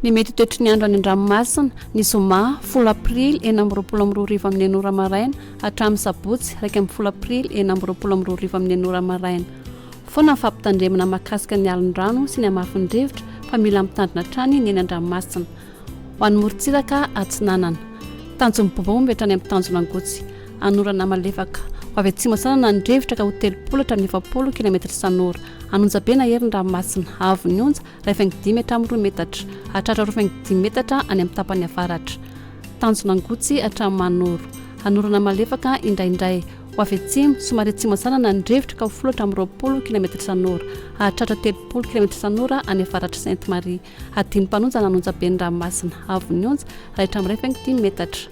Ny mety toetry ny andro any an-dranomasina ny zoma 10 aprily 4:20 amin'ny anora maraina hatramin'ny sabotsy 1 aprily 4:20 amin'ny anora maraina. Foana ny fampitandremana mahakasika ny alin-drano sy ny hamafin-drivotra fa mila mitandrina trany ny eny an-dranomasina. Ho an'ny morontsiraka atsinanana tanjon'ny bobomby hatrany amin'ny tanjona angotsy anorana malefaka ho avy atsimo sanana ny drivotra ka ho 30 hatramin'ny 70 km isan'ora. Anonja be na herin'ny ranomasina avo ny onja 5 hatramin'ny 2 metatra hatratra 5 metatra any amin'ny tapany avaratra. Tanjona angotsy hatramin'ny manoro anorana malefaka indraindray ho avy atsimo somary atsimo sanana ny drivotra ka ho 10 hatramin'ny 20 km isan'ora hatratra 30 km isan'ora any avaratra Sainte Marie. Adiny mpanonja nanonja be ny ranomasina avo ny onja 5 metatra.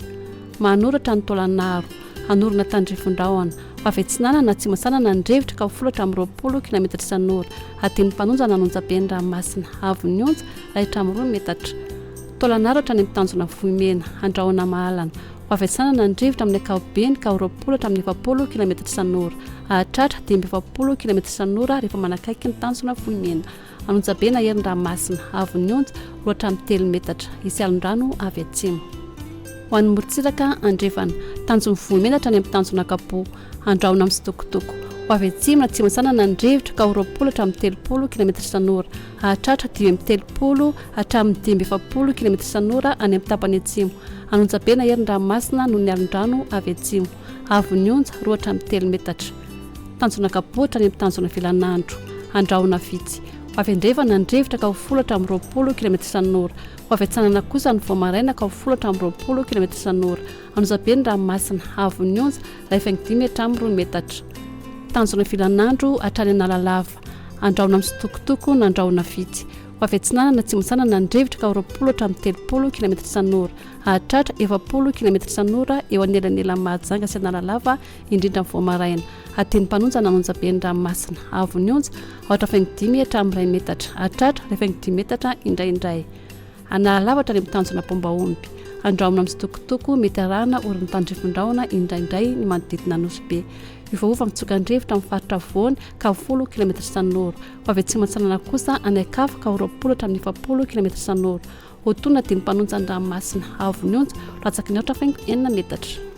Manoratra ny tolanaro anorana tandrifon-drahona ho avy atsinana na atsimo sanana ny drivotra ka ho 10 hatramin'ny 20 km isan'ora. Adiny mpanonja nanonja be ny ranomasina avo ny onja 2 metatra. Tolanaro hatrany amin'ny tanjona vohimena andrahoana mahalana ho avy atsinana ny drivotra amin'ny ankapobeny ka ho 20 hatramin'ny 70 km isan'ora hatratra 70 km isan'ora rehefa manakaiky ny tanjona vohimena. Anonja be na herin'ny ranomasina avo ny onja 2 hatramin'ny 3 metatra isy alin-drano avy atsimo. Ho an'ny morontsiraka andrefana tanjona vohimena hatrany amin'ny tanjona kapo andrahoana amin'ny sitokotoko ho avy atsimo na atsimo sanana ny drivotra ka ho 20 hatramin'ny 30 km isan'ora hatratra 30 hatramin'ny 70 km isan'ora any amin'ny tapany atsimo. Anonja be na herin'ny ranomasina noho ny alin-drano avy atsimo avo ny onja 2 hatramin'ny 3 metatra. Tanjona kapo hatrany amin'ny tanjona velanandro andrahoana vitsy ho avy andrefana ny drivotra ka ho 10 hatramin'ny 20 km isan'ora ho avy atsanana kosa ny voamaraina ka ho 10 hatramin'ny 20 km isan'ora. Anonja be ny ranomasina avo ny onja 5 hatramin'ny 2 metatra. Tanjona velanandro hatrany analalava andrahoana amin'ny sitokotoko na andrahoana vitsy ho avy atsinana na atsimo sanana ny drivotra ka ho 20 hatramin'ny 30 km isan'ora hatratra 70 km isan'ora eo anelan'elan'ny mahajanga sy analalava indrindra ny voamaraina. Adiny mpanonja nanonja be ny ranomasina avo ny onja 5 hatramin'ny 1 metatra hatratra 5 metatra indraindray. Analalava hatrany amin'ny tanjona pombaomby andrahoana amin'ny sitokotoko mety arahana orin'ny tandrifon-drahona indraindray ny manodidina nosy be. Ivaova mitsoka ny drivotra amin'ny faritra voany ka ho 10 km isan'ora ho avy atsimo sanana kosa any akafa ka ho 20 hatramin'ny 70 km isan'ora. Ho tonona adiny mpanonja ny ranomasina avo ny onja latsaky ny 9 metatra.